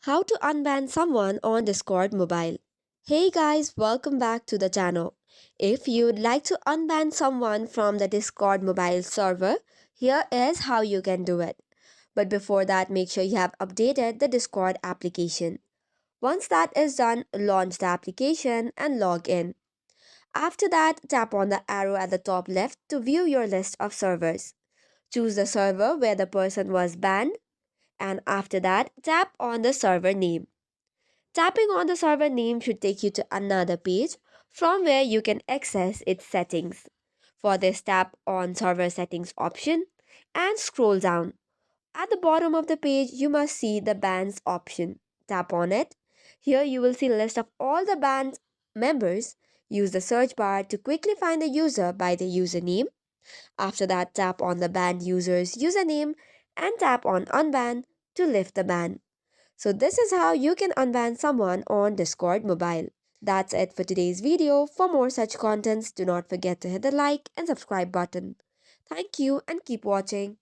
How to unban someone on Discord mobile. Hey guys, welcome back to the channel. If you'd like to unban someone from the Discord mobile server, here is how you can do it. But before that, make sure you have updated the Discord application. Once that is done, launch the application and log in. After that, tap on the arrow at the top left to view your list of servers. Choose the server where the person was banned, and after that, tap on the server name. Tapping on the server name should take you to another page from where you can access its settings. For this, tap on Server Settings option and scroll down. At the bottom of the page, you must see the bans option. Tap on it. Here you will see a list of all the band members. Use the search bar to quickly find the user by the username. After that, tap on the banned user's username and tap on Unban to lift the ban. So this is how you can unban someone on Discord mobile. That's it for today's video. For more such contents, do not forget to hit the like and subscribe button. Thank you and keep watching.